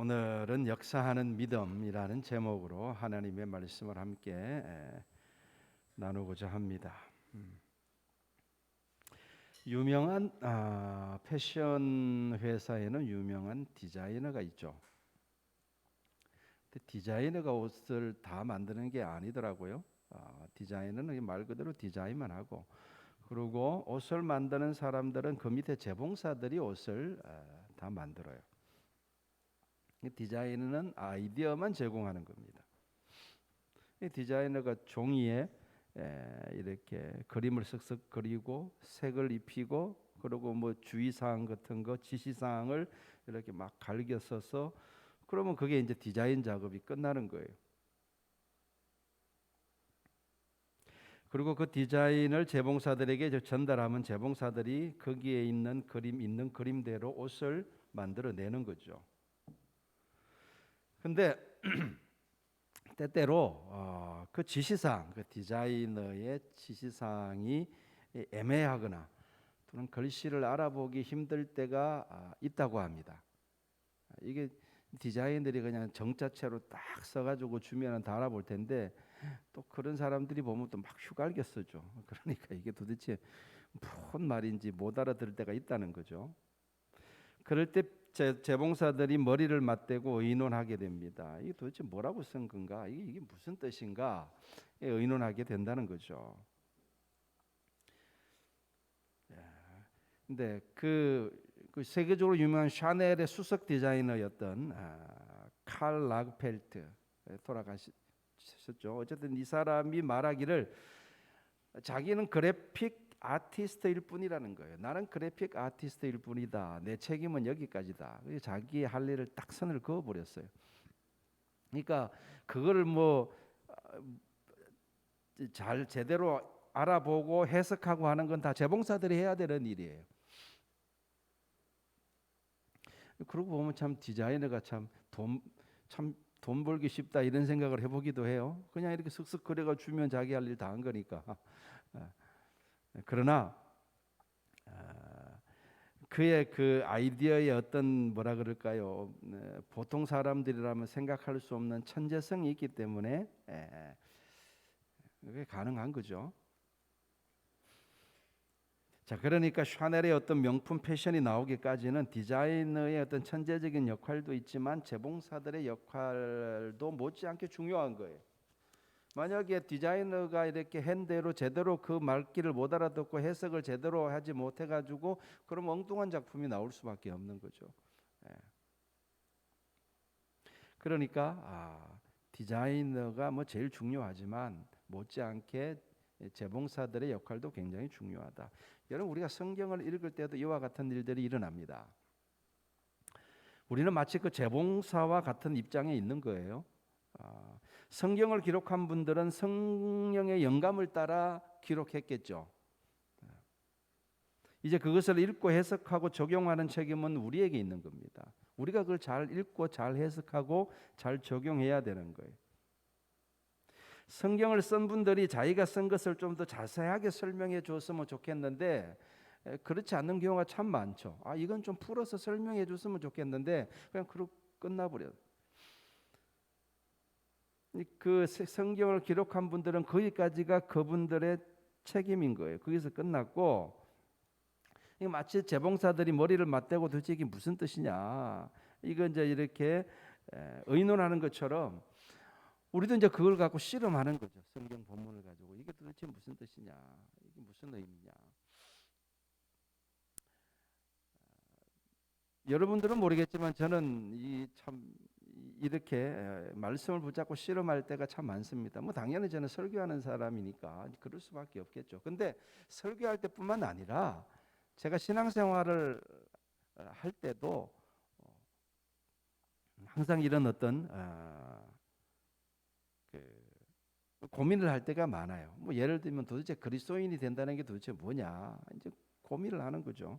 오늘은 역사하는 믿음이라는 제목으로 하나님의 말씀을 함께 나누고자 합니다. 유명한 패션 회사에는 유명한 디자이너가 있죠. 근데 디자이너가 옷을 다 만드는 게 아니더라고요. 디자이너는 말 그대로 디자인만 하고, 그리고 옷을 만드는 사람들은 그 밑에 재봉사들이 옷을 다 만들어요. 디자이너는 아이디어만 제공하는 겁니다. 디자이너가 종이에 이렇게 그림을 쓱쓱 그리고 색을 입히고, 그리고 뭐 주의사항 같은 거, 지시사항을 이렇게 막 갈겨 써서, 그러면 그게 이제 디자인 작업이 끝나는 거예요. 그리고 그 디자인을 재봉사들에게 전달하면 재봉사들이 거기에 있는 그림대로 옷을 만들어내는 거죠. 근데 때때로 그 지시사항, 그 디자이너의 지시사항이 애매하거나 또는 글씨를 알아보기 힘들 때가 있다고 합니다. 이게 디자인들이 그냥 정자체로 딱 써가지고 주면은 다 알아볼 텐데, 또 그런 사람들이 보면 또 막 휘갈겨 쓰죠. 그러니까 이게 도대체 무슨 말인지 못 알아들을 때가 있다는 거죠. 그럴 때 재봉사들이 머리를 맞대고 의논하게 됩니다. 이게 도대체 뭐라고 쓴 건가? 이게 무슨 뜻인가? 의논하게 된다는 거죠. 근데 그 세계적으로 유명한 샤넬의 수석 디자이너였던 칼 라그펠트 돌아가셨죠. 어쨌든 이 사람이 말하기를 자기는 그래픽 아티스트일 뿐이라는 거예요. 나는 그래픽 아티스트일 뿐이다. 내 책임은 여기까지다. 자기의 할 일을 딱 선을 그어버렸어요. 그러니까 그거를 뭐 잘 제대로 알아보고 해석하고 하는 건 다 재봉사들이 해야 되는 일이에요. 그러고 보면 참 디자이너가 참 돈 벌기 쉽다 이런 생각을 해보기도 해요. 그냥 이렇게 쓱쓱 그려가 주면 자기 할 일 다 한 거니까. 그러나 그의 그 아이디어의 어떤 뭐라 그럴까요? 보통 사람들이라면 생각할 수 없는 천재성이 있기 때문에 그게 가능한 거죠. 자, 그러니까 샤넬의 어떤 명품 패션이 나오기까지는 디자이너의 어떤 천재적인 역할도 있지만 재봉사들의 역할도 못지않게 중요한 거예요. 만약에 디자이너가 이렇게 한 대로 제대로 그 말귀를 못 알아듣고 해석을 제대로 하지 못해가지고 그럼 엉뚱한 작품이 나올 수밖에 없는 거죠. 그러니까 디자이너가 뭐 제일 중요하지만 못지않게 재봉사들의 역할도 굉장히 중요하다. 여러분, 우리가 성경을 읽을 때도 이와 같은 일들이 일어납니다. 우리는 마치 그 재봉사와 같은 입장에 있는 거예요. 성경을 기록한 분들은 성령의 영감을 따라 기록했겠죠. 이제 그것을 읽고 해석하고 적용하는 책임은 우리에게 있는 겁니다. 우리가 그걸 잘 읽고 잘 해석하고 잘 적용해야 되는 거예요. 성경을 쓴 분들이 자기가 쓴 것을 좀 더 자세하게 설명해 줬으면 좋겠는데 그렇지 않는 경우가 참 많죠. 이건 좀 풀어서 설명해 줬으면 좋겠는데 그냥 그러고 끝나버려요. 그 성경을 기록한 분들은 거기까지가 그분들의 책임인 거예요. 거기서 끝났고, 마치 재봉사들이 머리를 맞대고 도대체 이게 무슨 뜻이냐, 이거 이제 이렇게 의논하는 것처럼 우리도 이제 그걸 갖고 씨름하는 거죠. 성경 본문을 가지고 이게 도대체 무슨 뜻이냐, 이게 무슨 의미냐. 여러분들은 모르겠지만 저는 이렇게 말씀을 붙잡고 씨름할 때가 참 많습니다. 뭐 당연히 저는 설교하는 사람이니까 그럴 수밖에 없겠죠. 근데 설교할 때뿐만 아니라 제가 신앙생활을 할 때도 항상 이런 어떤 고민을 할 때가 많아요. 뭐 예를 들면 도대체 그리스도인이 된다는 게 도대체 뭐냐, 이제 고민을 하는 거죠.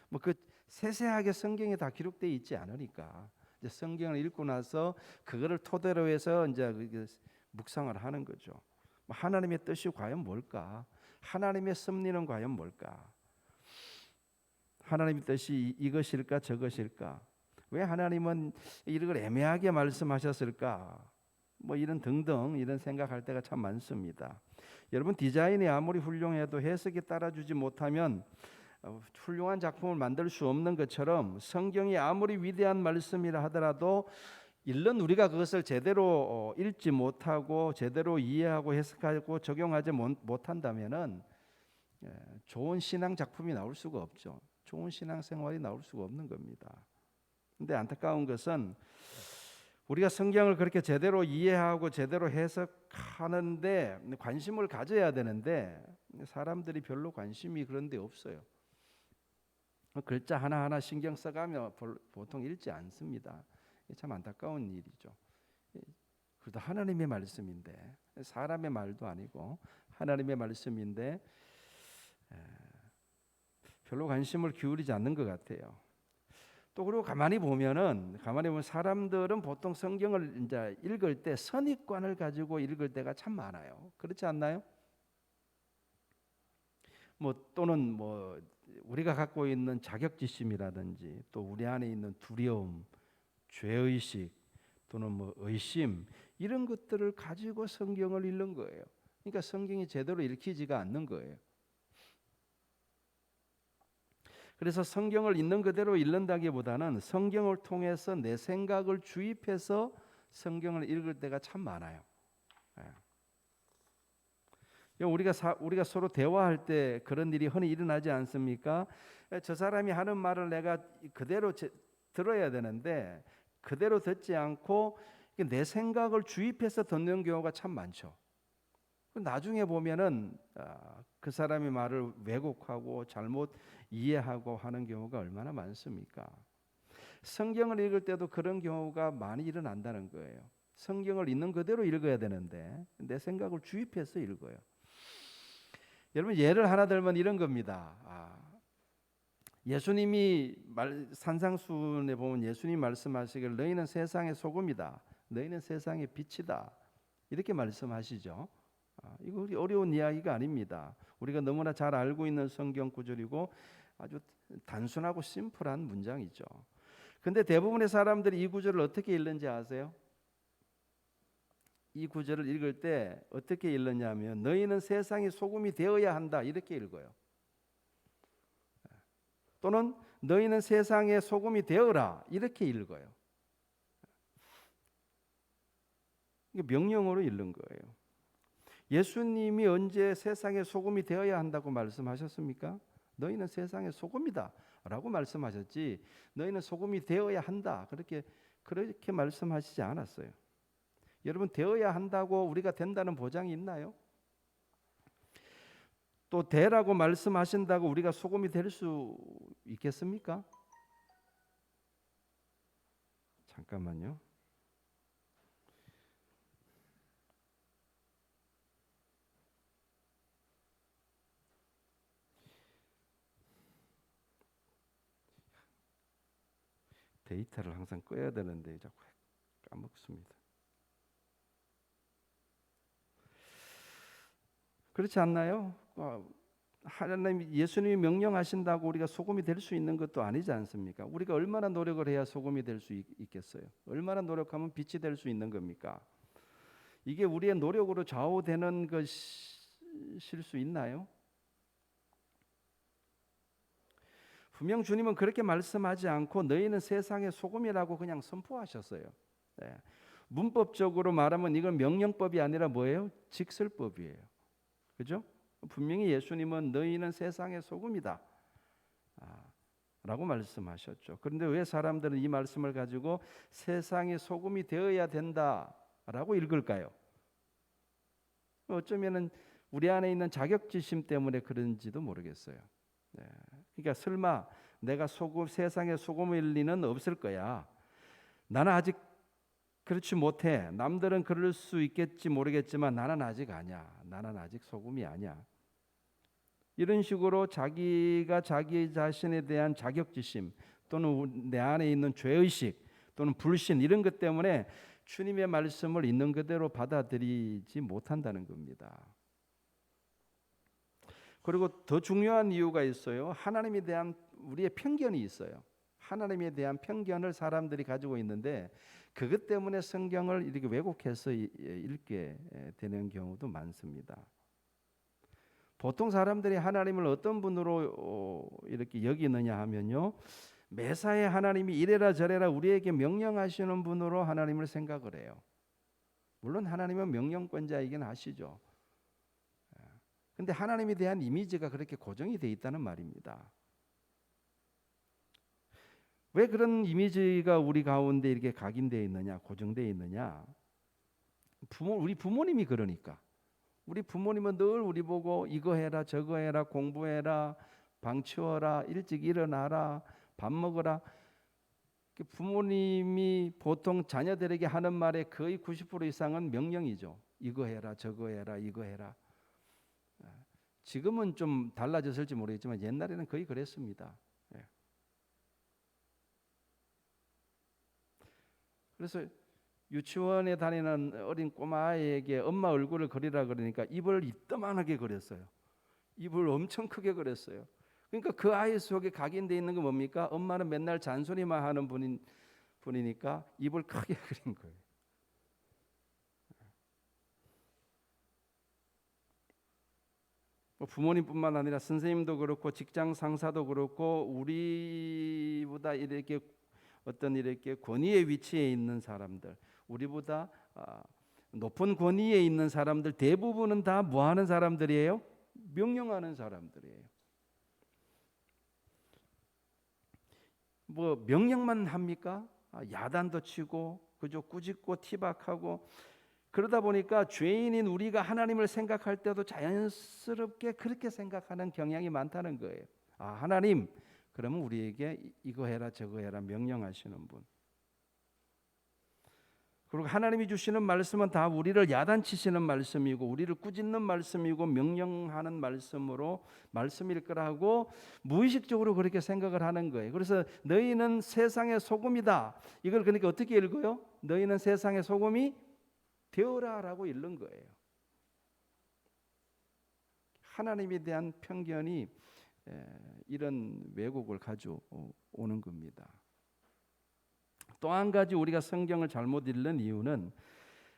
뭐 그 세세하게 성경에 다 기록되어 있지 않으니까 이제 성경을 읽고 나서 그거를 토대로 해서 이제 묵상을 하는 거죠. 하나님의 뜻이 과연 뭘까? 하나님의 섭리는 과연 뭘까? 하나님의 뜻이 이것일까 저것일까? 왜 하나님은 이걸 애매하게 말씀하셨을까? 뭐 이런 등등 이런 생각할 때가 참 많습니다. 여러분, 디자인이 아무리 훌륭해도 해석이 따라주지 못하면 훌륭한 작품을 만들 수 없는 것처럼 성경이 아무리 위대한 말씀이라 하더라도 읽는 우리가 그것을 제대로 읽지 못하고 제대로 이해하고 해석하고 적용하지 못한다면은 좋은 신앙 작품이 나올 수가 없죠. 좋은 신앙 생활이 나올 수가 없는 겁니다. 근데 안타까운 것은 우리가 성경을 그렇게 제대로 이해하고 제대로 해석하는데 관심을 가져야 되는데 사람들이 별로 관심이 그런 데 없어요. 글자 하나하나 신경 써가며 보통 읽지 않습니다. 참 안타까운 일이죠. 그래도 하나님의 말씀인데, 사람의 말도 아니고 하나님의 말씀인데 별로 관심을 기울이지 않는 것 같아요. 또 그리고 가만히 보면 사람들은 보통 성경을 이제 읽을 때 선입관을 가지고 읽을 때가 참 많아요. 그렇지 않나요? 또는 우리가 갖고 있는 자격지심이라든지 또 우리 안에 있는 두려움, 죄의식 또는 의심 이런 것들을 가지고 성경을 읽는 거예요. 그러니까 성경이 제대로 읽히지가 않는 거예요. 그래서 성경을 있는 그대로 읽는다기보다는 성경을 통해서 내 생각을 주입해서 성경을 읽을 때가 참 많아요. 우리가 서로 대화할 때 그런 일이 흔히 일어나지 않습니까? 저 사람이 하는 말을 내가 그대로 들어야 되는데 그대로 듣지 않고 내 생각을 주입해서 듣는 경우가 참 많죠. 나중에 보면은 그 사람의 말을 왜곡하고 잘못 이해하고 하는 경우가 얼마나 많습니까? 성경을 읽을 때도 그런 경우가 많이 일어난다는 거예요. 성경을 있는 그대로 읽어야 되는데 내 생각을 주입해서 읽어요. 여러분, 예를 하나 들면 이런 겁니다. 예수님이 산상수훈에 보면 예수님 말씀하시길 너희는 세상의 소금이다. 너희는 세상의 빛이다. 이렇게 말씀하시죠. 이거 어려운 이야기가 아닙니다. 우리가 너무나 잘 알고 있는 성경 구절이고 아주 단순하고 심플한 문장이죠. 근데 대부분의 사람들이 이 구절을 어떻게 읽는지 아세요? 이 구절을 읽을 때 어떻게 읽느냐면 너희는 세상의 소금이 되어야 한다 이렇게 읽어요. 또는 너희는 세상의 소금이 되어라 이렇게 읽어요. 이게 명령어로 읽는 거예요. 예수님이 언제 세상의 소금이 되어야 한다고 말씀하셨습니까? 너희는 세상의 소금이다 라고 말씀하셨지 너희는 소금이 되어야 한다 그렇게 말씀하시지 않았어요. 여러분, 되어야 한다고 우리가 된다는 보장이 있나요? 또 되라고 말씀하신다고 우리가 소금이 될 수 있겠습니까? 잠깐만요. 데이터를 항상 꺼야 되는데 자꾸 까먹습니다. 그렇지 않나요? 하나님 예수님이 명령하신다고 우리가 소금이 될 수 있는 것도 아니지 않습니까? 우리가 얼마나 노력을 해야 소금이 될 수 있겠어요? 얼마나 노력하면 빛이 될 수 있는 겁니까? 이게 우리의 노력으로 좌우되는 것일 수 있나요? 분명 주님은 그렇게 말씀하지 않고 너희는 세상의 소금이라고 그냥 선포하셨어요. 네. 문법적으로 말하면 이건 명령법이 아니라 뭐예요? 직설법이에요. 그죠? 분명히 예수님은 너희는 세상의 소금이다 라고 말씀하셨죠. 그런데 왜 사람들은 이 말씀을 가지고 세상의 소금이 되어야 된다라고 읽을까요? 어쩌면은 우리 안에 있는 자격지심 때문에 그런지도 모르겠어요. 네. 그러니까 설마 내가 세상에 소금일 리는 없을 거야. 나는 아직 그렇지 못해. 남들은 그럴 수 있겠지 모르겠지만 나는 아직 아니야. 나는 아직 소금이 아니야. 이런 식으로 자기가 자기 자신에 대한 자격지심 또는 내 안에 있는 죄의식 또는 불신 이런 것 때문에 주님의 말씀을 있는 그대로 받아들이지 못한다는 겁니다. 그리고 더 중요한 이유가 있어요. 하나님에 대한 우리의 편견이 있어요. 하나님에 대한 편견을 사람들이 가지고 있는데 그것 때문에 성경을 이렇게 왜곡해서 읽게 되는 경우도 많습니다. 보통 사람들이 하나님을 어떤 분으로 이렇게 여기느냐 하면요, 매사에 하나님이 이래라 저래라 우리에게 명령하시는 분으로 하나님을 생각을 해요. 물론 하나님은 명령권자이긴 하시죠. 근데 하나님에 대한 이미지가 그렇게 고정이 돼 있다는 말입니다. 왜 그런 이미지가 우리 가운데 이렇게 각인되어 있느냐, 고정되어 있느냐? 우리 부모님이 그러니까. 우리 부모님은 늘 우리 보고 이거 해라 저거 해라 공부해라 방 치워라 일찍 일어나라 밥 먹어라. 부모님이 보통 자녀들에게 하는 말의 거의 90% 이상은 명령이죠. 이거 해라 저거 해라 이거 해라. 지금은 좀 달라졌을지 모르겠지만 옛날에는 거의 그랬습니다. 그래서 유치원에 다니는 어린 꼬마에게 엄마 얼굴을 그리라 그러니까 입을 이따만하게 그렸어요. 입을 엄청 크게 그렸어요. 그러니까 그 아이 속에 각인되어 있는 건 뭡니까? 엄마는 맨날 잔소리만 하는 분이니까 입을 크게 그린 거예요. 부모님뿐만 아니라 선생님도 그렇고 직장 상사도 그렇고 우리보다 이렇게 어떤 이렇게 권위의 위치에 있는 사람들, 우리보다 높은 권위에 있는 사람들 대부분은 다 뭐 하는 사람들이에요? 명령하는 사람들이에요. 뭐 명령만 합니까? 야단도 치고 그저 꾸짖고 티박하고 그러다 보니까 죄인인 우리가 하나님을 생각할 때도 자연스럽게 그렇게 생각하는 경향이 많다는 거예요. 하나님 그러면 우리에게 이거 해라 저거 해라 명령하시는 분. 그리고 하나님이 주시는 말씀은 다 우리를 야단치시는 말씀이고 우리를 꾸짖는 말씀이고 명령하는 말씀일 거라고 무의식적으로 그렇게 생각을 하는 거예요. 그래서 너희는 세상의 소금이다. 이걸 그러니까 어떻게 읽어요? 너희는 세상의 소금이 되어라라고 읽는 거예요. 하나님에 대한 편견이 이런 왜곡을 가져오는 겁니다. 또 한 가지 우리가 성경을 잘못 읽는 이유는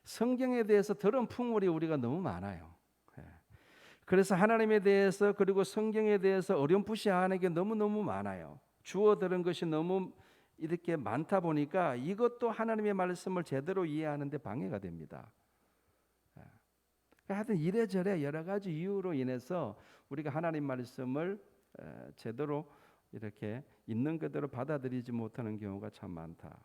성경에 대해서 들은 풍물이 우리가 너무 많아요. 그래서 하나님에 대해서 그리고 성경에 대해서 어렴풋이하는 게 너무너무 많아요. 주워 들은 것이 너무 이렇게 많다 보니까 이것도 하나님의 말씀을 제대로 이해하는 데 방해가 됩니다. 하여튼 이래저래 여러 가지 이유로 인해서 우리가 하나님 말씀을 제대로 이렇게 있는 그대로 받아들이지 못하는 경우가 참 많다.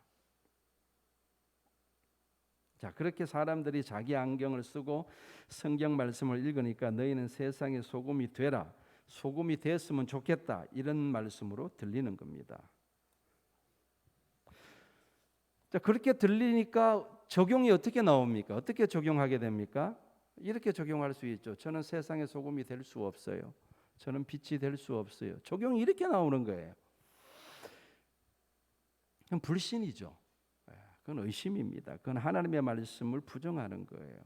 자, 그렇게 사람들이 자기 안경을 쓰고 성경 말씀을 읽으니까 너희는 세상의 소금이 되라. 소금이 됐으면 좋겠다. 이런 말씀으로 들리는 겁니다. 자, 그렇게 들리니까 적용이 어떻게 나옵니까? 어떻게 적용하게 됩니까? 이렇게 적용할 수 있죠. 저는 세상의 소금이 될 수 없어요. 저는 빛이 될 수 없어요. 적용이 이렇게 나오는 거예요. 그건 불신이죠. 그건 의심입니다. 그건 하나님의 말씀을 부정하는 거예요.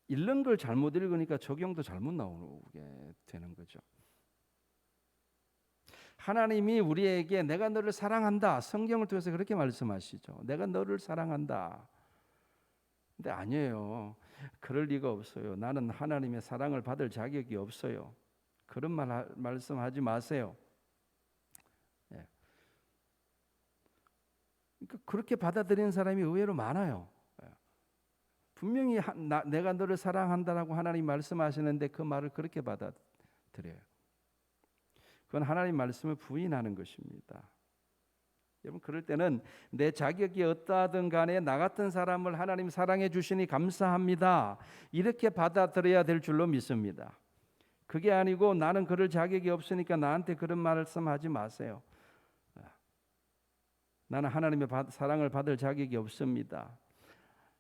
읽는 걸 잘못 읽으니까 적용도 잘못 나오게 되는 거죠. 하나님이 우리에게 내가 너를 사랑한다. 성경을 통해서 그렇게 말씀하시죠. 내가 너를 사랑한다. 근데 아니에요. 그럴 리가 없어요. 나는 하나님의 사랑을 받을 자격이 없어요. 그런 말씀하지 마세요. 그러니까 그렇게 받아들이는 사람이 의외로 많아요. 분명히 내가 너를 사랑한다라고 하나님 말씀하시는데 그 말을 그렇게 받아들여요. 그건 하나님 말씀을 부인하는 것입니다. 여러분 그럴 때는 내 자격이 어떠하든 간에 나 같은 사람을 하나님 사랑해 주시니 감사합니다. 이렇게 받아들여야 될 줄로 믿습니다. 그게 아니고 나는 그럴 자격이 없으니까 나한테 그런 말씀하지 마세요. 나는 하나님의 사랑을 받을 자격이 없습니다.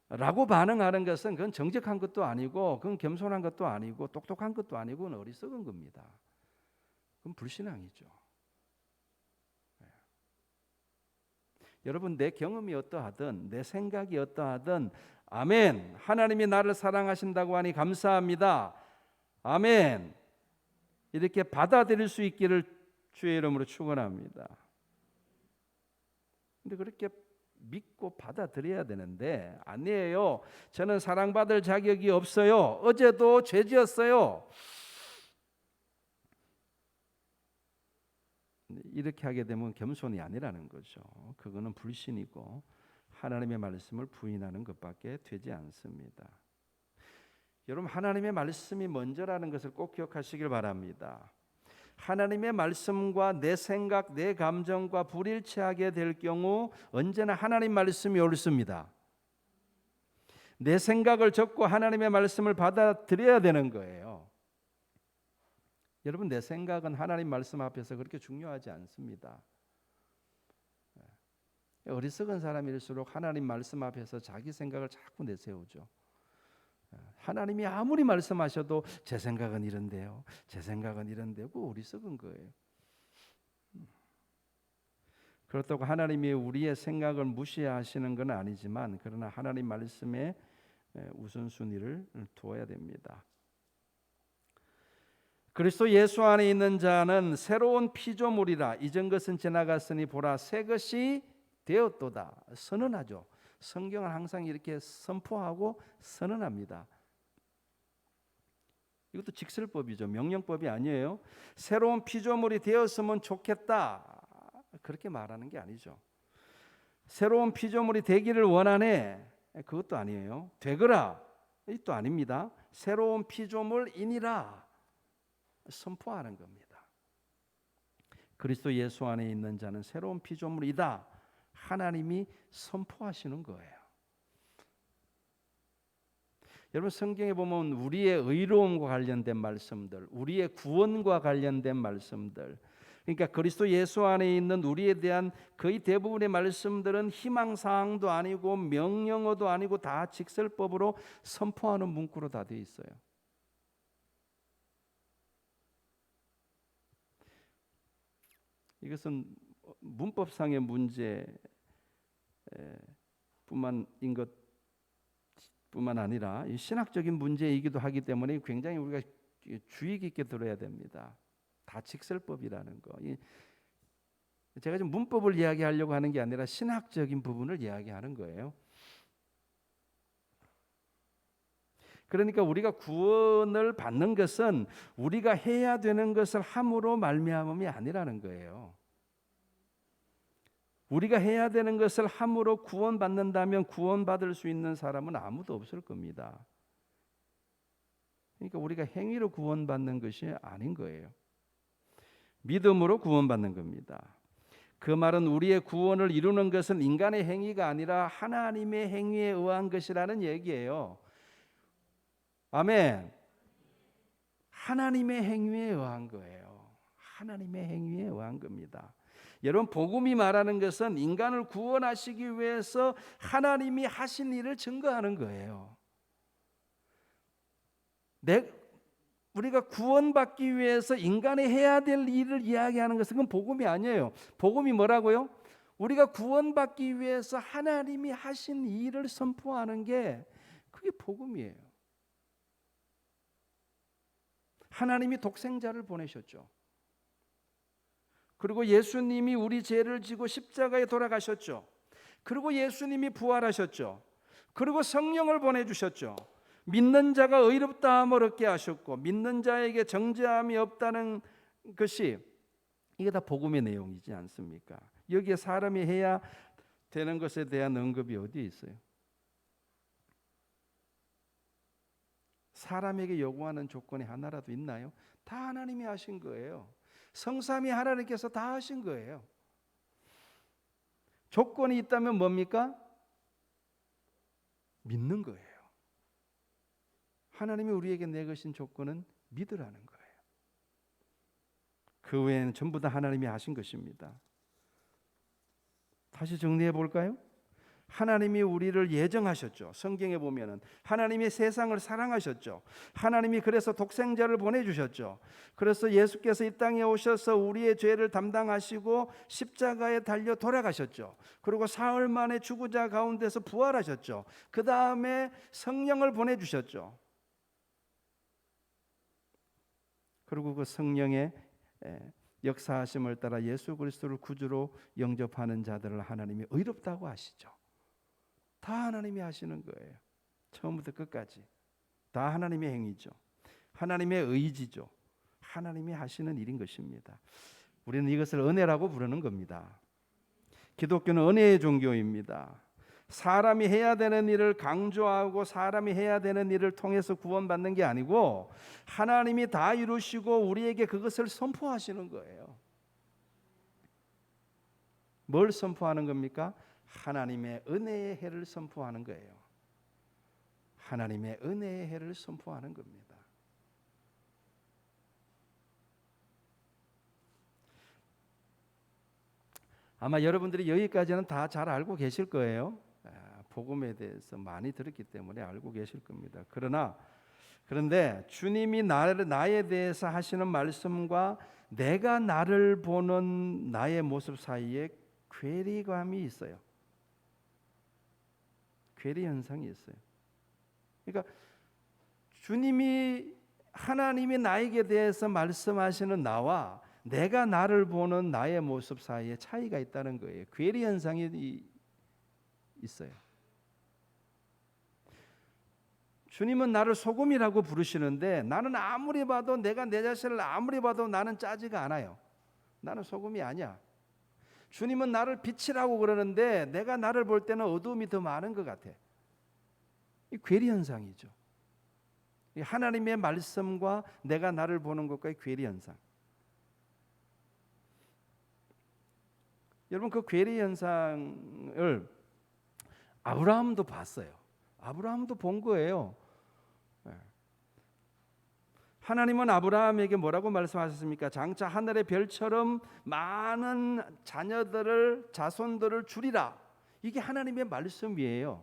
라고 반응하는 것은 그건 정직한 것도 아니고 그건 겸손한 것도 아니고 똑똑한 것도 아니고 그건 어리석은 겁니다. 그건 불신앙이죠. 여러분 내 경험이 어떠하든 내 생각이 어떠하든 아멘. 하나님이 나를 사랑하신다고 하니 감사합니다. 아멘. 이렇게 받아들일 수 있기를 주의 이름으로 축원합니다. 근데 그렇게 믿고 받아들여야 되는데 아니에요. 저는 사랑받을 자격이 없어요. 어제도 죄 지었어요. 이렇게 하게 되면 겸손이 아니라는 거죠. 그거는 불신이고 하나님의 말씀을 부인하는 것밖에 되지 않습니다. 여러분, 하나님의 말씀이 먼저라는 것을 꼭 기억하시길 바랍니다. 하나님의 말씀과 내 생각, 내 감정과 불일치하게 될 경우 언제나 하나님 말씀이 옳습니다. 내 생각을 적고 하나님의 말씀을 받아들여야 되는 거예요. 여러분, 내 생각은 하나님 말씀 앞에서 그렇게 중요하지 않습니다. 어리석은 사람일수록 하나님 말씀 앞에서 자기 생각을 자꾸 내세우죠. 하나님이 아무리 말씀하셔도 제 생각은 이런데요, 제 생각은 이런데요. 그거 어리석은 거예요. 그렇다고 하나님이 우리의 생각을 무시하시는 건 아니지만 그러나 하나님 말씀에 우선순위를 두어야 됩니다. 그리스도 예수 안에 있는 자는 새로운 피조물이라. 이전 것은 지나갔으니 보라 새 것이 되었도다. 선언하죠. 성경은 항상 이렇게 선포하고 선언합니다. 이것도 직설법이죠. 명령법이 아니에요. 새로운 피조물이 되었으면 좋겠다, 그렇게 말하는 게 아니죠. 새로운 피조물이 되기를 원하네, 그것도 아니에요. 되거라, 이것도 아닙니다. 새로운 피조물이니라 선포하는 겁니다. 그리스도 예수 안에 있는 자는 새로운 피조물이다, 하나님이 선포하시는 거예요. 여러분, 성경에 보면 우리의 의로움과 관련된 말씀들, 우리의 구원과 관련된 말씀들, 그러니까 그리스도 예수 안에 있는 우리에 대한 거의 대부분의 말씀들은 희망사항도 아니고 명령어도 아니고 다 직설법으로 선포하는 문구로 다 되어 있어요. 이것은 문법상의 문제뿐만 아니라 신학적인 문제이기도 하기 때문에 굉장히 우리가 주의 깊게 들어야 됩니다. 다 직설법이라는 거. 제가 지금 문법을 이야기하려고 하는 게 아니라 신학적인 부분을 이야기하는 거예요. 그러니까 우리가 구원을 받는 것은 우리가 해야 되는 것을 함으로 말미암음이 아니라는 거예요. 우리가 해야 되는 것을 함으로 구원받는다면 구원받을 수 있는 사람은 아무도 없을 겁니다. 그러니까 우리가 행위로 구원받는 것이 아닌 거예요. 믿음으로 구원받는 겁니다. 그 말은 우리의 구원을 이루는 것은 인간의 행위가 아니라 하나님의 행위에 의한 것이라는 얘기예요. 아멘. 하나님의 행위에 의한 거예요. 하나님의 행위에 의한 겁니다. 여러분, 복음이 말하는 것은 인간을 구원하시기 위해서 하나님이 하신 일을 증거하는 거예요. 우리가 구원받기 위해서 인간이 해야 될 일을 이야기하는 것은 그건 복음이 아니에요. 복음이 뭐라고요? 우리가 구원받기 위해서 하나님이 하신 일을 선포하는 게 그게 복음이에요. 하나님이 독생자를 보내셨죠. 그리고 예수님이 우리 죄를 지고 십자가에 돌아가셨죠. 그리고 예수님이 부활하셨죠. 그리고 성령을 보내주셨죠. 믿는 자가 의롭다함을 얻게 하셨고 믿는 자에게 정죄함이 없다는 것이, 이게 다 복음의 내용이지 않습니까? 여기에 사람이 해야 되는 것에 대한 언급이 어디에 있어요? 사람에게 요구하는 조건이 하나라도 있나요? 다 하나님이 하신 거예요. 성삼위 하나님께서 다 하신 거예요. 조건이 있다면 뭡니까? 믿는 거예요. 하나님이 우리에게 내거신 조건은 믿으라는 거예요. 그 외에는 전부 다 하나님이 하신 것입니다. 다시 정리해 볼까요? 하나님이 우리를 예정하셨죠. 성경에 보면은 하나님이 세상을 사랑하셨죠. 하나님이 그래서 독생자를 보내주셨죠. 그래서 예수께서 이 땅에 오셔서 우리의 죄를 담당하시고 십자가에 달려 돌아가셨죠. 그리고 사흘 만에 죽은 자 가운데서 부활하셨죠. 그 다음에 성령을 보내주셨죠. 그리고 그 성령의 역사하심을 따라 예수 그리스도를 구주로 영접하는 자들을 하나님이 의롭다고 하시죠. 다 하나님이 하시는 거예요. 처음부터 끝까지 다 하나님의 행위죠. 하나님의 의지죠. 하나님이 하시는 일인 것입니다. 우리는 이것을 은혜라고 부르는 겁니다. 기독교는 은혜의 종교입니다. 사람이 해야 되는 일을 강조하고 사람이 해야 되는 일을 통해서 구원받는 게 아니고 하나님이 다 이루시고 우리에게 그것을 선포하시는 거예요. 뭘 선포하는 겁니까? 하나님의 은혜의 해를 선포하는 거예요. 하나님의 은혜의 해를 선포하는 겁니다. 아마 여러분들이 여기까지는 다 잘 알고 계실 거예요. 복음에 대해서 많이 들었기 때문에 알고 계실 겁니다. 그런데 주님이 나에 대해서 하시는 말씀과 내가 나를 보는 나의 모습 사이에 괴리감이 있어요. 괴리 현상이 있어요. 그러니까 하나님이 나에게 대해서 말씀하시는 나와 내가 나를 보는 나의 모습 사이에 차이가 있다는 거예요. 괴리 현상이 있어요. 주님은 나를 소금이라고 부르시는데 나는 아무리 봐도 내가 내 자신을 아무리 봐도 나는 짜지가 않아요. 나는 소금이 아니야. 주님은 나를 빛이라고 그러는데 내가 나를 볼 때는 어두움이 더 많은 것 같아. 이 괴리 현상이죠. 하나님의 말씀과 내가 나를 보는 것과의 괴리 현상. 여러분 그 괴리 현상을 아브라함도 봤어요. 아브라함도 본 거예요. 하나님은 아브라함에게 뭐라고 말씀하셨습니까? 장차 하늘의 별처럼 많은 자손들을 주리라. 이게 하나님의 말씀이에요.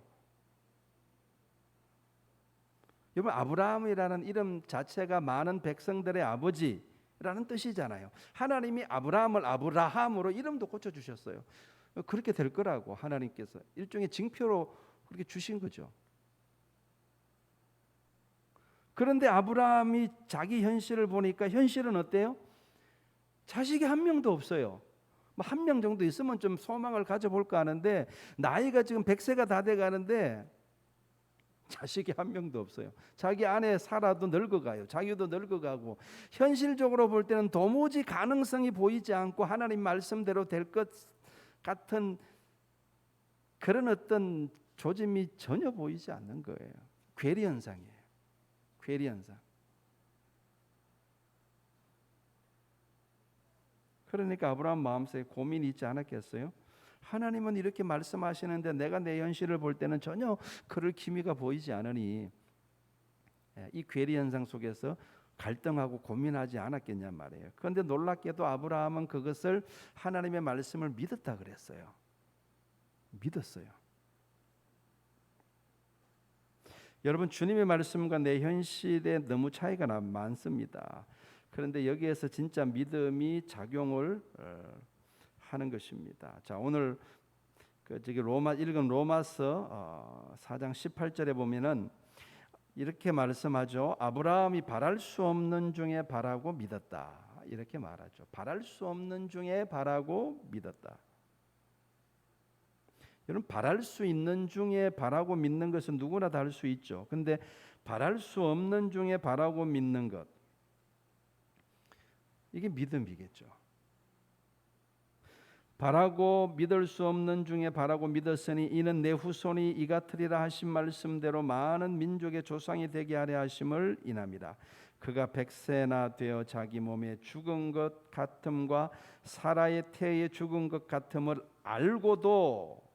여러분 아브라함이라는 이름 자체가 많은 백성들의 아버지라는 뜻이잖아요. 하나님이 아브라함을 아브라함으로 이름도 고쳐주셨어요. 그렇게 될 거라고 하나님께서 일종의 징표로 그렇게 주신 거죠. 그런데 아브라함이 자기 현실을 보니까 현실은 어때요? 자식이 한 명도 없어요. 한 명 정도 있으면 좀 소망을 가져볼까 하는데 나이가 지금 100세가 다 돼가는데 자식이 한 명도 없어요. 자기 아내 사라도 늙어가요. 자기도 늙어가고 현실적으로 볼 때는 도무지 가능성이 보이지 않고 하나님 말씀대로 될 것 같은 그런 어떤 조짐이 전혀 보이지 않는 거예요. 괴리 현상이에요. 괴리 현상. 그러니까 아브라함 마음속에 고민이 있지 않았겠어요? 하나님은 이렇게 말씀하시는데 내가 내 현실을 볼 때는 전혀 그럴 기미가 보이지 않으니 이 괴리 현상 속에서 갈등하고 고민하지 않았겠냔 말이에요. 그런데 놀랍게도 아브라함은 그것을 하나님의 말씀을 믿었다 그랬어요. 믿었어요. 여러분 주님의 말씀과 내 현실에 너무 차이가 많습니다. 그런데 여기에서 진짜 믿음이 작용을 하는 것입니다. 자 오늘 읽은 로마서 4장 18절에 보면은 이렇게 말씀하죠. 아브라함이 바랄 수 없는 중에 바라고 믿었다. 이렇게 말하죠. 바랄 수 없는 중에 바라고 믿었다. 여러분 바랄 수 있는 중에 바라고 믿는 것은 누구나 다 할 수 있죠. 근데 바랄 수 없는 중에 바라고 믿는 것 이게 믿음이겠죠. 바라고 믿을 수 없는 중에 바라고 믿었으니 이는 내 후손이 이 같으리라 하신 말씀대로 많은 민족의 조상이 되게 하려 하심을 인함이라. 그가 100세나 되어 자기 몸에 죽은 것 같음과 사라의 태에 죽은 것 같음을 알고도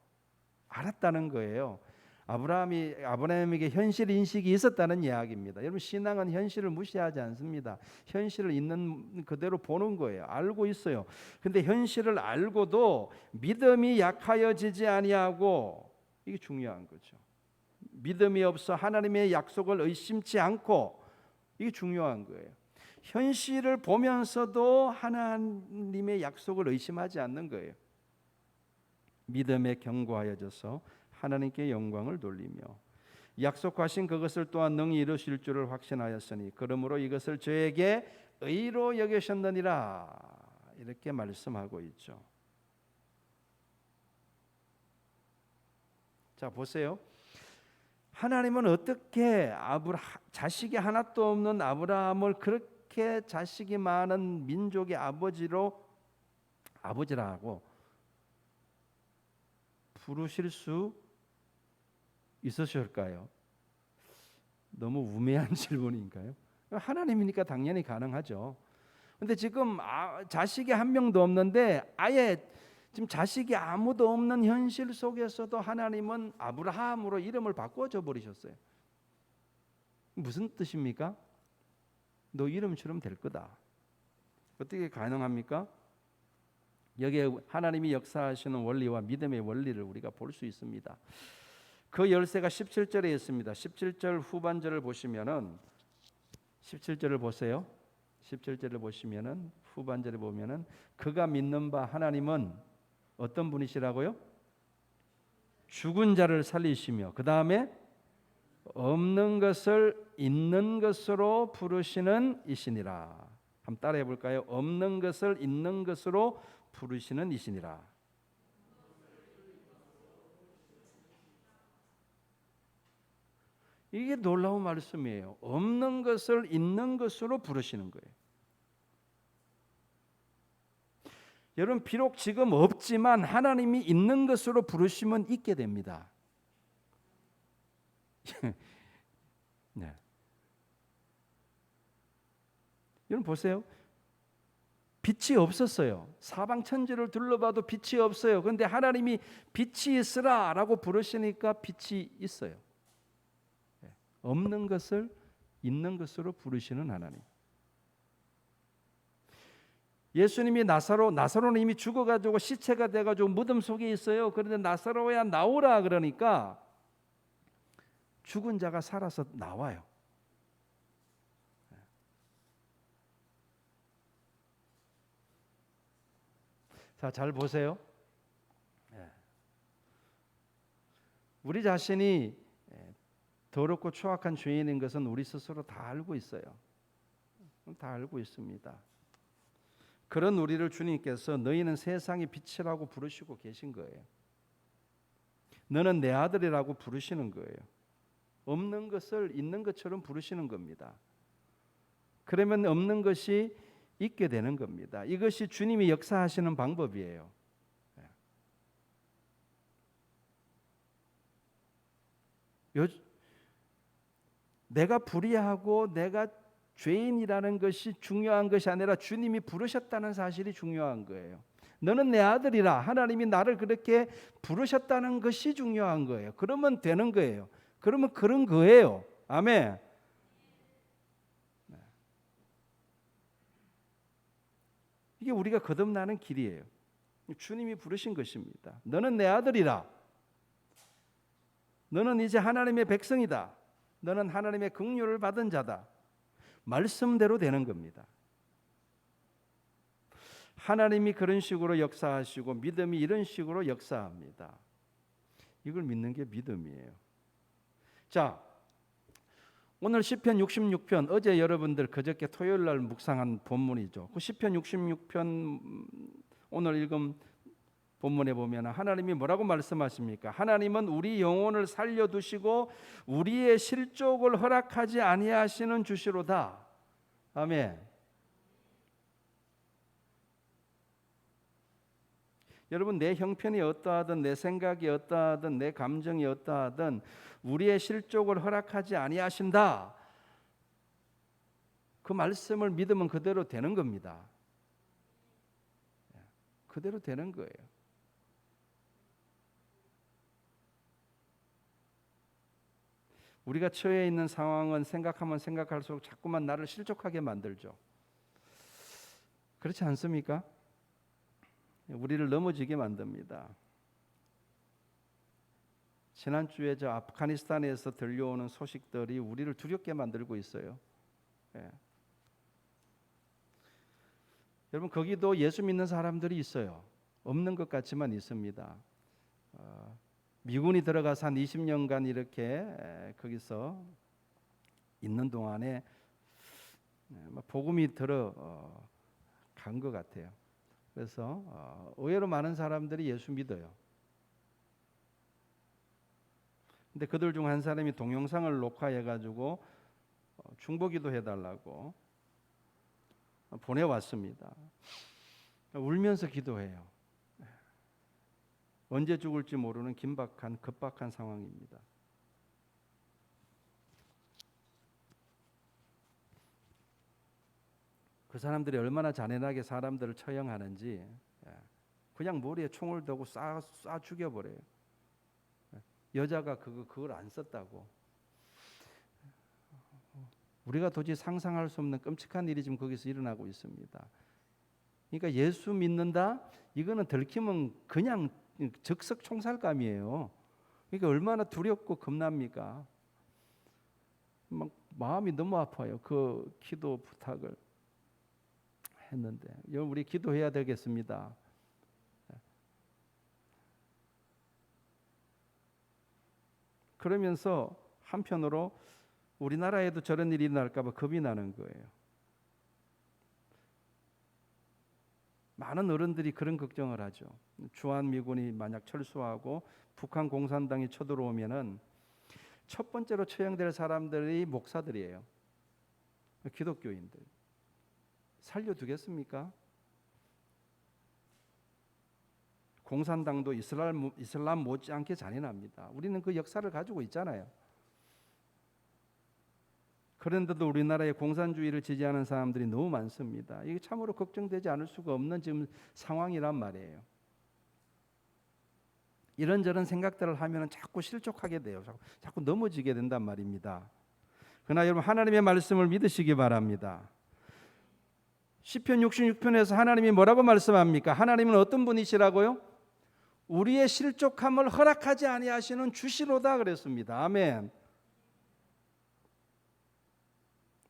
알았다는 거예요. 아브라함에게 현실 인식이 있었다는 이야기입니다. 여러분 신앙은 현실을 무시하지 않습니다. 현실을 있는 그대로 보는 거예요. 알고 있어요. 근데 현실을 알고도 믿음이 약하여지지 아니하고 이게 중요한 거죠. 믿음이 없어 하나님의 약속을 의심치 않고 이게 중요한 거예요. 현실을 보면서도 하나님의 약속을 의심하지 않는 거예요. 믿음에 견고하여져서 하나님께 영광을 돌리며 약속하신 그것을 또한 능히 이루실 줄을 확신하였으니 그러므로 이것을 저에게 의로 여기셨느니라 이렇게 말씀하고 있죠. 자, 보세요. 하나님은 어떻게 자식이 하나도 없는 아브라함을 그렇게 자식이 많은 민족의 아버지라고 부르실 수 있으실까요? 너무 우매한 질문인가요? 하나님이니까 당연히 가능하죠. 근데 지금 자식이 한 명도 없는데 아예 지금 자식이 아무도 없는 현실 속에서도 하나님은 아브라함으로 이름을 바꿔줘 버리셨어요. 무슨 뜻입니까? 너 이름처럼 될 거다. 어떻게 가능합니까? 여기에 하나님이 역사하시는 원리와 믿음의 원리를 우리가 볼 수 있습니다. 그 열쇠가 17절에 있습니다. 17절 후반절을 보시면은 17절을 보세요. 17절을 보시면은 후반절에 보면은 그가 믿는 바 하나님은 어떤 분이시라고요? 죽은 자를 살리시며 그 다음에 없는 것을 있는 것으로 부르시는 이시니라. 한번 따라해 볼까요? 없는 것을 있는 것으로 부르시는 이시니라. 이게 놀라운 말씀이에요. 없는 것을 있는 것으로 부르시는 거예요. 여러분, 비록 지금 없지만 하나님이 있는 것으로 부르시면 있게 됩니다. 네. 여러분 보세요. 빛이 없었어요. 사방 천지를 둘러봐도 빛이 없어요. 그런데 하나님이 빛이 있으라라고 부르시니까 빛이 있어요. 없는 것을 있는 것으로 부르시는 하나님. 예수님이 나사로는 이미 죽어가지고 시체가 돼가지고 무덤 속에 있어요. 그런데 나사로야 나오라 그러니까 죽은 자가 살아서 나와요. 자, 잘 보세요. 우리 자신이 더럽고 추악한 죄인인 것은 우리 스스로 다 알고 있어요. 다 알고 있습니다. 그런 우리를 주님께서 너희는 세상의 빛이라고 부르시고 계신 거예요. 너는 내 아들이라고 부르시는 거예요. 없는 것을 있는 것처럼 부르시는 겁니다. 그러면 없는 것이 있게 되는 겁니다. 이것이 주님이 역사하시는 방법이에요. 내가 불의하고 내가 죄인이라는 것이 중요한 것이 아니라 주님이 부르셨다는 사실이 중요한 거예요. 너는 내 아들이라 하나님이 나를 그렇게 부르셨다는 것이 중요한 거예요. 그러면 되는 거예요. 그러면 그런 거예요. 아멘. 이게 우리가 거듭나는 길이에요. 주님이 부르신 것입니다. 너는 내 아들이라. 너는 이제 하나님의 백성이다. 너는 하나님의 긍휼을 받은 자다. 말씀대로 되는 겁니다. 하나님이 그런 식으로 역사하시고 믿음이 이런 식으로 역사합니다. 이걸 믿는 게 믿음이에요. 자, 오늘 시편 66편 어제 여러분들 그저께 토요일 날 묵상한 본문이죠. 그 시편 66편 오늘 읽은 본문에 보면 하나님이 뭐라고 말씀하십니까? 하나님은 우리 영혼을 살려두시고 우리의 실족을 허락하지 아니하시는 주시로다. 아멘. 여러분, 내 형편이 어떠하든 내 생각이 어떠하든 내 감정이 어떠하든 우리의 실족을 허락하지 아니하신다. 그 말씀을 믿으면 그대로 되는 겁니다. 그대로 되는 거예요. 우리가 처해 있는 상황은 생각하면 생각할수록 자꾸만 나를 실족하게 만들죠. 그렇지 않습니까? 우리를 넘어지게 만듭니다. 지난주에 저 아프가니스탄에서 들려오는 소식들이 우리를 두렵게 만들고 있어요. 여러분, 거기도 예수 믿는 사람들이 있어요. 없는 것 같지만 있습니다. 미군이 들어가서 한 20년간 이렇게 거기서 있는 동안에 복음이 들어 간 것 같아요. 그래서 의외로 많은 사람들이 예수 믿어요. 근데 그들 중 한 사람이 동영상을 녹화해가지고 중보기도 해달라고 보내왔습니다. 울면서 기도해요. 언제 죽을지 모르는 긴박한 급박한 상황입니다. 그 사람들이 얼마나 잔인하게 사람들을 처형하는지 그냥 머리에 총을 대고 쏴 죽여버려요. 여자가 그걸 안 썼다고. 우리가 도저히 상상할 수 없는 끔찍한 일이 지금 거기서 일어나고 있습니다. 그러니까 예수 믿는다? 이거는 들키면 그냥 즉석 총살감이에요. 그러니까 얼마나 두렵고 겁납니까? 막 마음이 너무 아파요. 그 기도 부탁을 했는데 여러분 우리 기도해야 되겠습니다. 그러면서 한편으로 우리나라에도 저런 일이 일어날까 봐 겁이 나는 거예요. 많은 어른들이 그런 걱정을 하죠. 주한미군이 만약 철수하고 북한 공산당이 쳐들어오면은 첫 번째로 처형될 사람들이 목사들이에요. 기독교인들. 살려두겠습니까? 공산당도 이슬람 못지않게 잔인합니다. 우리는 그 역사를 가지고 있잖아요. 그런데도 우리나라의 공산주의를 지지하는 사람들이 너무 많습니다. 이게 참으로 걱정되지 않을 수가 없는 지금 상황이란 말이에요. 이런저런 생각들을 하면 자꾸 실족하게 돼요. 자꾸 넘어지게 된단 말입니다. 그러나 여러분 하나님의 말씀을 믿으시기 바랍니다. 시편 66편에서 하나님이 뭐라고 말씀합니까? 하나님은 어떤 분이시라고요? 우리의 실족함을 허락하지 아니하시는 주시로다 그랬습니다. 아멘.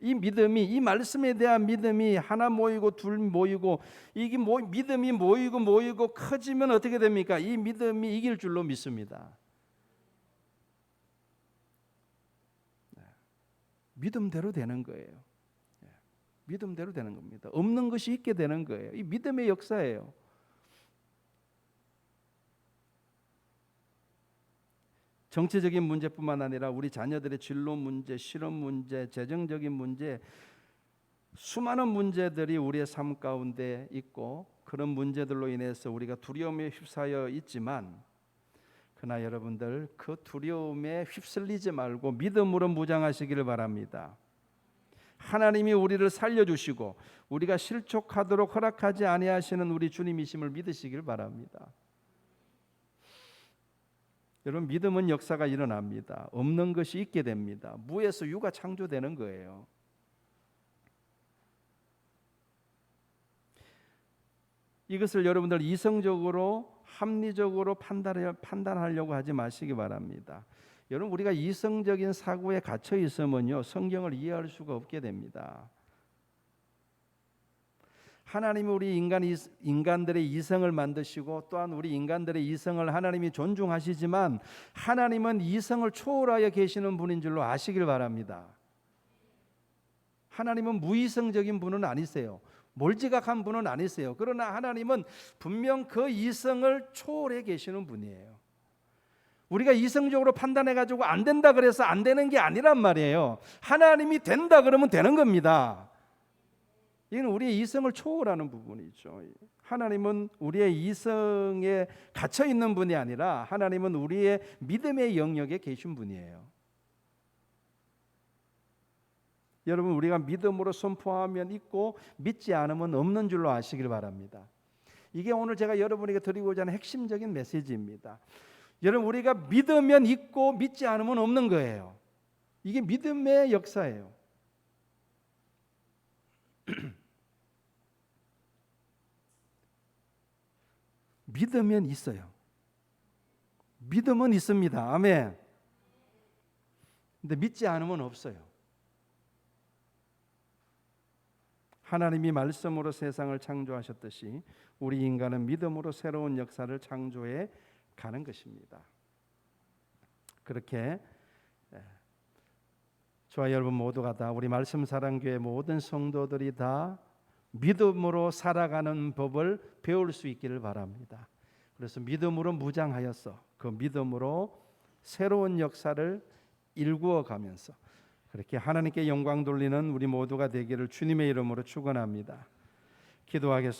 이 믿음이, 이 말씀에 대한 믿음이 하나 모이고 둘 모이고 이게 믿음이 모이고 커지면 어떻게 됩니까? 이 믿음이 이길 줄로 믿습니다. 믿음대로 되는 거예요. 믿음대로 되는 겁니다. 없는 것이 있게 되는 거예요. 이 믿음의 역사예요. 정치적인 문제뿐만 아니라 우리 자녀들의 진로 문제, 실업 문제, 재정적인 문제, 수많은 문제들이 우리의 삶 가운데 있고 그런 문제들로 인해서 우리가 두려움에 휩싸여 있지만 그러나 여러분들 그 두려움에 휩쓸리지 말고 믿음으로 무장하시기를 바랍니다. 하나님이 우리를 살려주시고 우리가 실족하도록 허락하지 아니하시는 우리 주님이심을 믿으시길 바랍니다. 여러분 믿음은 역사가 일어납니다. 없는 것이 있게 됩니다. 무에서 유가 창조되는 거예요. 이것을 여러분들 이성적으로 합리적으로 판단하려고 하지 마시기 바랍니다. 여러분 우리가 이성적인 사고에 갇혀 있으면요 성경을 이해할 수가 없게 됩니다. 하나님이 우리 인간들의 이성을 만드시고 또한 우리 인간들의 이성을 하나님이 존중하시지만 하나님은 이성을 초월하여 계시는 분인 줄로 아시길 바랍니다. 하나님은 무이성적인 분은 아니세요. 몰지각한 분은 아니세요. 그러나 하나님은 분명 그 이성을 초월해 계시는 분이에요. 우리가 이성적으로 판단해가지고 안 된다 그래서 안 되는 게 아니란 말이에요. 하나님이 된다 그러면 되는 겁니다. 이건 우리의 이성을 초월하는 부분이죠. 하나님은 우리의 이성에 갇혀 있는 분이 아니라 하나님은 우리의 믿음의 영역에 계신 분이에요. 여러분 우리가 믿음으로 선포하면 있고 믿지 않으면 없는 줄로 아시길 바랍니다. 이게 오늘 제가 여러분에게 드리고자 하는 핵심적인 메시지입니다. 여러분 우리가 믿으면 있고 믿지 않으면 없는 거예요. 이게 믿음의 역사예요. 믿으면 있어요. 믿음은 있습니다. 아멘. 근데 믿지 않으면 없어요. 하나님이 말씀으로 세상을 창조하셨듯이 우리 인간은 믿음으로 새로운 역사를 창조해 가는 것입니다. 그렇게 저와 여러분 모두가 다 우리 말씀사랑교회 모든 성도들이 다 믿음으로 살아가는 법을 배울 수 있기를 바랍니다. 그래서 믿음으로 무장하여서 그 믿음으로 새로운 역사를 일구어 가면서 그렇게 하나님께 영광 돌리는 우리 모두가 되기를 주님의 이름으로 축원합니다. 기도하겠습니다.